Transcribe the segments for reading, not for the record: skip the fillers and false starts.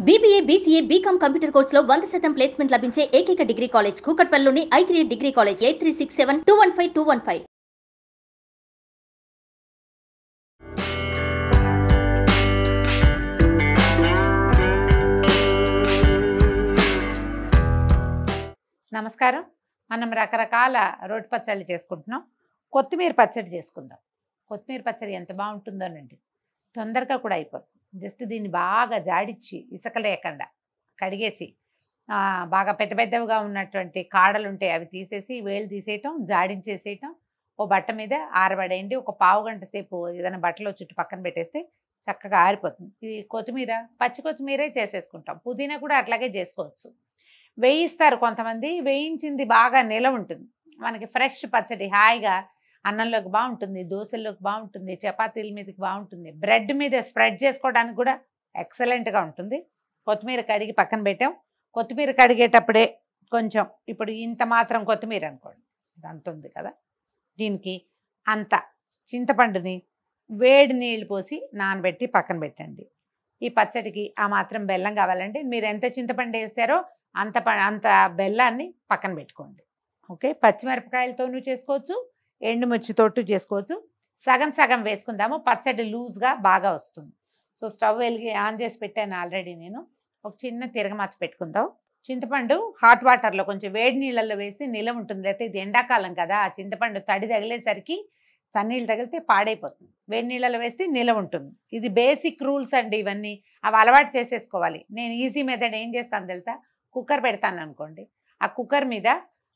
BBA, BCA, BCom computer కోర్సులో 100% placement లభించే ఏకైక డిగ్రీ కాలేజ్ కూకట్పల్లిలోని i3 డిగ్రీ కాలేజ్ 8367215215. నమస్కారం. మనం రకరకాల రోటి పచ్చళ్ళు చేసుకుంటున్నాం. కొత్తిమీర పచ్చడి చేసుకుందాం. కొత్తిమీర పచ్చడి ఎంత బాగుంటుందోనండి, తొందరగా కూడా అయిపోతుంది. జస్ట్ దీన్ని బాగా జాడిచ్చి ఇసుక లేకుండా కడిగేసి బాగా పెద్ద పెద్దవిగా ఉన్నటువంటి కాడలు ఉంటాయి అవి తీసేసి వేలు తీసేయటం, జాడించేసేయటం, ఓ బట్ట మీద ఆరబడేయండి. ఒక పావు గంట సేపు ఏదైనా బట్టలో చుట్టూ పక్కన పెట్టేస్తే చక్కగా ఆరిపోతుంది. ఇది కొత్తిమీర, పచ్చి కొత్తిమీరే చేసేసుకుంటాం. పుదీనా కూడా అట్లాగే చేసుకోవచ్చు. వేయిస్తారు కొంతమంది, వేయించింది బాగా నిలవ ఉంటుంది. మనకి ఫ్రెష్ పచ్చడి హాయిగా అన్నంలోకి బాగుంటుంది, దోశల్లోకి బాగుంటుంది, చపాతీల మీదకి బాగుంటుంది, బ్రెడ్ మీద స్ప్రెడ్ చేసుకోవడానికి కూడా ఎక్సలెంట్గా ఉంటుంది. కొత్తిమీర కడిగి పక్కన పెట్టాం. కొత్తిమీర కడిగేటప్పుడే కొంచెం, ఇప్పుడు ఇంత మాత్రం కొత్తిమీర అనుకోండి, అంత ఉంది కదా, దీనికి అంత చింతపండుని వేడి నీళ్ళు పోసి నానబెట్టి పక్కన పెట్టండి. ఈ పచ్చడికి ఆ మాత్రం బెల్లం కావాలండి. మీరు ఎంత చింతపండు వేసారో అంత బెల్లాన్ని పక్కన పెట్టుకోండి. ఓకే, పచ్చిమిరపకాయలతోనూ చేసుకోవచ్చు, ఎండుమిర్చితోటూ చేసుకోవచ్చు. సగం సగం వేసుకుందాము, పచ్చడి లూజ్గా బాగా వస్తుంది. సో స్టవ్ ఆన్ చేసి పెట్టాను ఆల్రెడీ నేను. ఒక చిన్న తిరగమాత పెట్టుకుందాం. చింతపండు హాట్ వాటర్లో కొంచెం వేడి నీళ్ళల్లో వేసి నిలవ ఉంటుంది. లేకపోతే ఇది ఎండాకాలం కదా, ఆ చింతపండు తడి తగిలేసరికి సన్నీళ్ళు తగిలితే పాడైపోతుంది. వేడి నీళ్ళలో వేస్తే నిలవ ఉంటుంది. ఇది బేసిక్ రూల్స్ అండి ఇవన్నీ. అవి అలవాటు చేసేసుకోవాలి. నేను ఈజీ మెథడ్ ఏం చేస్తాను తెలుసా, కుక్కర్ పెడతాను అనుకోండి, ఆ కుక్కర్ మీద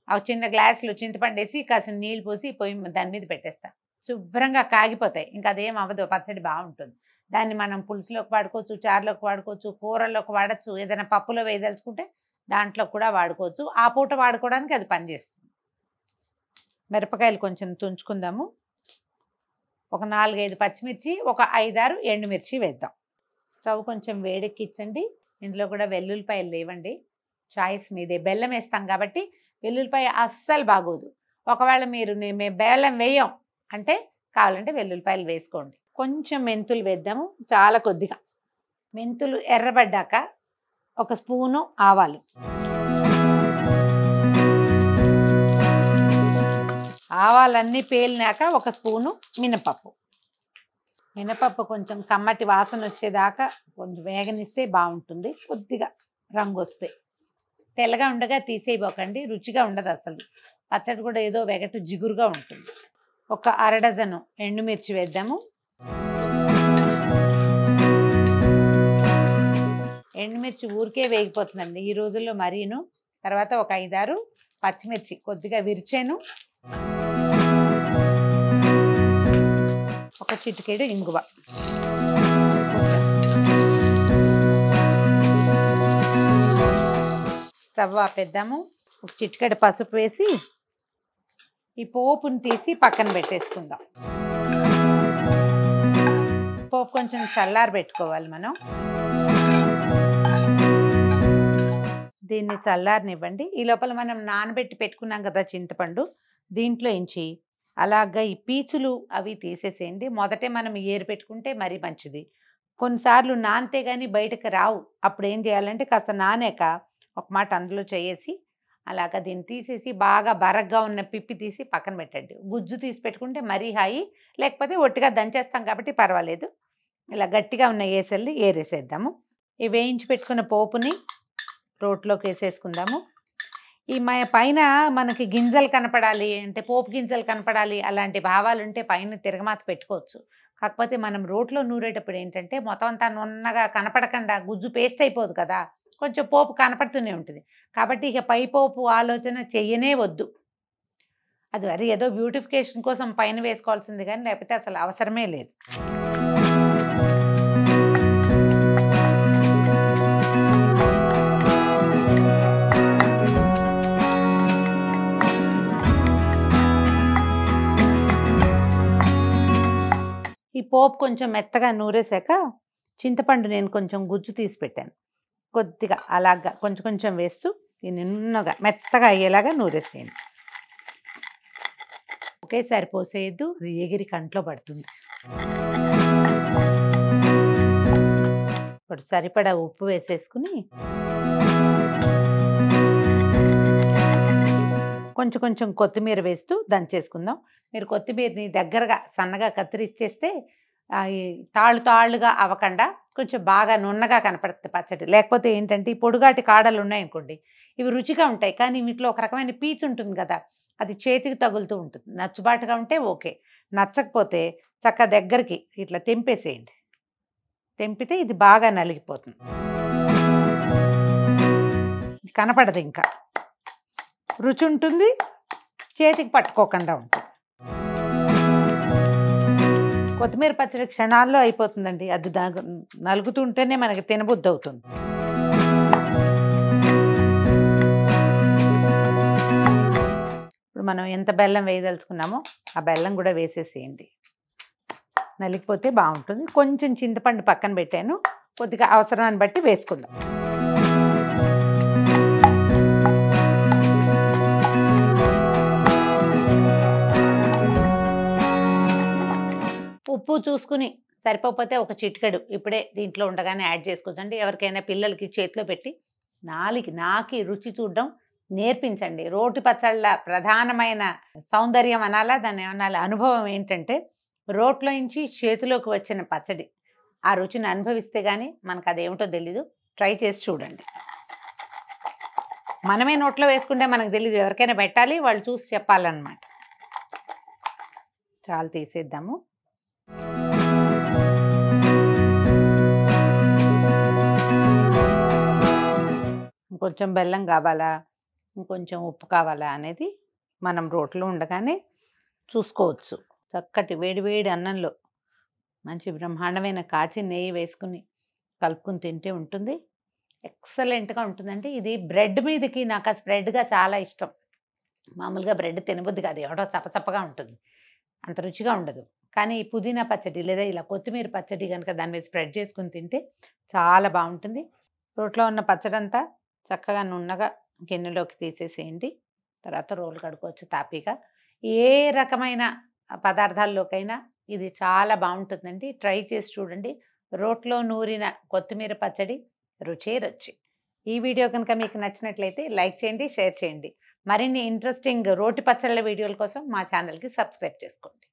ఆ చిన్న గ్లాసులో చింతపండు వేసి కాసిన నీళ్ళు పోసి పొయ్యి దాని మీద పెట్టేస్తాను. శుభ్రంగా కాగిపోతాయి. ఇంకా అదేం అవ్వదు, పచ్చడి బాగుంటుంది. దాన్ని మనం పులుసులోకి వాడుకోవచ్చు, చారులోకి వాడుకోవచ్చు, కూరల్లోకి వాడచ్చు, ఏదైనా పప్పులో వేయదలుచుకుంటే దాంట్లో కూడా వాడుకోవచ్చు. ఆ పూట వాడుకోవడానికి అది పనిచేస్తుంది. మిరపకాయలు కొంచెం తుంచుకుందాము. ఒక 4-5 పచ్చిమిర్చి, ఒక 5-6 ఎండుమిర్చి వేద్దాం. స్టవ్ కొంచెం వేడెక్కించండి. ఇందులో కూడా వెల్లుల్లిపాయలు లేవండి, చాయిస్ మీదే. బెల్లం వేస్తాం కాబట్టి వెల్లుల్లిపాయ అస్సలు బాగోదు. ఒకవేళ మేము బెల్లం వేయం అంటే కావాలంటే వెల్లుల్లిపాయలు వేసుకోండి. కొంచెం మెంతులు వేద్దాము, చాలా కొద్దిగా. మెంతులు ఎర్రబడ్డాక ఒక స్పూను ఆవాలు, ఆవాలన్నీ పేలినాక ఒక స్పూను మినపప్పు. మినపప్పు కొంచెం కమ్మటి వాసన వచ్చేదాకా కొంచెం వేగనిస్తే బాగుంటుంది. కొద్దిగా రంగు వస్తే, తెల్లగా ఉండగా తీసేయబోకండి, రుచిగా ఉండదు అసలు. పచ్చడి కూడా ఏదో వెగటు జిగురుగా ఉంటుంది. ఒక 1/2 డజను ఎండుమిర్చి వేద్దాము. ఎండుమిర్చి ఊరికే వేగిపోతుందండి ఈ రోజుల్లో మరీను. తర్వాత ఒక 5-6 పచ్చిమిర్చి కొద్దిగా విరిచాను. ఒక చిటికెడు ఇంగువ, స్టవ్ ఆపేద్దాము. ఒక చిటికెడు పసుపు వేసి ఈ పోపుని తీసి పక్కన పెట్టేసుకుందాం. పోపు కొంచెం చల్లారి పెట్టుకోవాలి మనం. దీన్ని చల్లారనివ్వండి. ఈ లోపల మనం నానబెట్టి పెట్టుకున్నాం కదా చింతపండు, దీంట్లో ఇంచి అలాగా ఈ పీచులు అవి తీసేసేయండి. మొదటే మనం ఏరు పెట్టుకుంటే మరీ మంచిది. కొన్నిసార్లు నానితే కానీ బయటకు రావు. అప్పుడు ఏం చేయాలంటే కాస్త నానాక ఒక మాట అందులో చేసి అలాగా దీన్ని తీసేసి బాగా బరగ్గా ఉన్న పిప్పి తీసి పక్కన పెట్టండి. గుజ్జు తీసి పెట్టుకుంటే మరీ హాయి, లేకపోతే ఒట్టిగా దంచేస్తాం కాబట్టి పర్వాలేదు. ఇలా గట్టిగా ఉన్న ఏసల్ని ఏరేసేద్దాము. ఈ వేయించి పెట్టుకున్న పోపుని రోట్లోకి వేసేసుకుందాము. ఈ పైన మనకి గింజలు కనపడాలి అంటే, పోపు గింజలు కనపడాలి అలాంటి భావాలు ఉంటే పైన తిరగమాత పెట్టుకోవచ్చు. కాకపోతే మనం రోట్లో నూరేటప్పుడు ఏంటంటే మొత్తం అంతా నున్నగా కనపడకుండా గుజ్జు పేస్ట్ అయిపోదు కదా, కొంచెం పోపు కనపడుతూనే ఉంటుంది. కాబట్టి ఇక పై పోపు ఆలోచన చెయ్యనే వద్దు. అది మరి ఏదో బ్యూటిఫికేషన్ కోసం పైన వేసుకోవాల్సింది కానీ లేకపోతే అసలు అవసరమే లేదు. ఈ పోపు కొంచెం మెత్తగా నూరేసాక చింతపండు నేను కొంచెం గుజ్జు తీసి పెట్టాను. కొద్దిగా అలాగా కొంచెం కొంచెం వేస్తూ దీన్ని నున్నగా మెత్తగా అయ్యేలాగా నూరేసేయండి. ఒకేసారి పోసేయద్దు, అది ఎగిరి కంట్లో పడుతుంది. ఇప్పుడు సరిపడా ఉప్పు వేసేసుకుని కొంచెం కొంచెం కొత్తిమీర వేస్తూ దంచేసుకుందాం. మీరు కొత్తిమీరని దగ్గరగా సన్నగా కత్తిరిచ్చేస్తే ఈ తాళ్ళుగా అవ్వకుండా కొంచెం బాగా నున్నగా కనపడుతుంది పచ్చడి. లేకపోతే ఏంటంటే ఈ పొడుగాటి కాడలు ఉన్నాయనుకోండి, ఇవి రుచిగా ఉంటాయి, కానీ వీటిలో ఒక రకమైన పీచు ఉంటుంది కదా, అది చేతికి తగులుతూ ఉంటుంది. నచ్చుబాటుగా ఉంటే ఓకే, నచ్చకపోతే చక్క దగ్గరికి ఇట్లా తెంపేసేయండి. తెంపితే ఇది బాగా నలిగిపోతుంది, కనపడదు, ఇంకా రుచి ఉంటుంది, చేతికి పట్టుకోకుండా ఉంటుంది. కొత్తిమీర పచ్చడి క్షణాల్లో అయిపోతుందండి. అది నలుగుతుంటేనే మనకి తినబుద్ధి అవుతుంది. ఇప్పుడు మనం ఎంత బెల్లం వేయదలుచుకున్నామో ఆ బెల్లం కూడా వేసేసేయండి. నలిగిపోతే బాగుంటుంది. కొంచెం చింతపండు పక్కన పెట్టాను, కొద్దిగా అవసరాన్ని బట్టి వేసుకుందాం. ఉప్పు చూసుకుని సరిపోతే ఒక చిటికెడు ఇప్పుడే దీంట్లో ఉండగానే యాడ్ చేసుకోవచ్చండి. ఎవరికైనా పిల్లలకి చేతిలో పెట్టి నాకి రుచి చూడడం నేర్పించండి. రోటి పచ్చళ్ళ ప్రధానమైన సౌందర్యం అనాలా, దాన్ని ఏమనాలి, అనుభవం ఏంటంటే రోట్లో నుంచి చేతిలోకి వచ్చిన పచ్చడి. ఆ రుచిని అనుభవిస్తే కానీ మనకు అదేమిటో తెలీదు. ట్రై చేసి చూడండి. మనమే నోట్లో వేసుకుంటే మనకు తెలీదు, ఎవరికైనా పెట్టాలి, వాళ్ళు చూసి చెప్పాలన్నమాట. చాలా తీసేద్దాము. ఇంకొంచెం బెల్లం కావాలా, ఇంకొంచెం ఉప్పు కావాలా అనేది మనం రోట్లో ఉండగానే చూసుకోవచ్చు. చక్కటి వేడి అన్నంలో మంచి బ్రహ్మాండమైన కాచి నెయ్యి వేసుకుని కలుపుకుని తింటే ఉంటుంది, ఎక్సలెంట్గా ఉంటుందండి. ఇది బ్రెడ్ మీదకి నాకు ఆ స్ప్రెడ్గా చాలా ఇష్టం. మామూలుగా బ్రెడ్ తినబుద్ది కాదు, ఎవడో చప్పచప్పగా ఉంటుంది, అంత రుచిగా ఉండదు. కానీ ఈ పుదీనా పచ్చడి లేదా ఇలా కొత్తిమీర పచ్చడి కనుక దాని మీద స్ప్రెడ్ చేసుకుని తింటే చాలా బాగుంటుంది. రోట్లో ఉన్న పచ్చడంతా చక్కగా నున్నగా గిన్నెలోకి తీసేసేయండి. తర్వాత రోలు కడుక్కోవచ్చు తాపీగా. ఏ రకమైన పదార్థాల్లోకైనా ఇది చాలా బాగుంటుందండి. ట్రై చేసి చూడండి. రోట్లో నూరిన కొత్తిమీర పచ్చడి రుచే రుచి. ఈ వీడియో కనుక మీకు నచ్చినట్లయితే లైక్ చేయండి, షేర్ చేయండి. మరిన్ని ఇంట్రెస్టింగ్ రోటి పచ్చళ్ళ వీడియోల కోసం మా ఛానల్కి సబ్స్క్రైబ్ చేసుకోండి.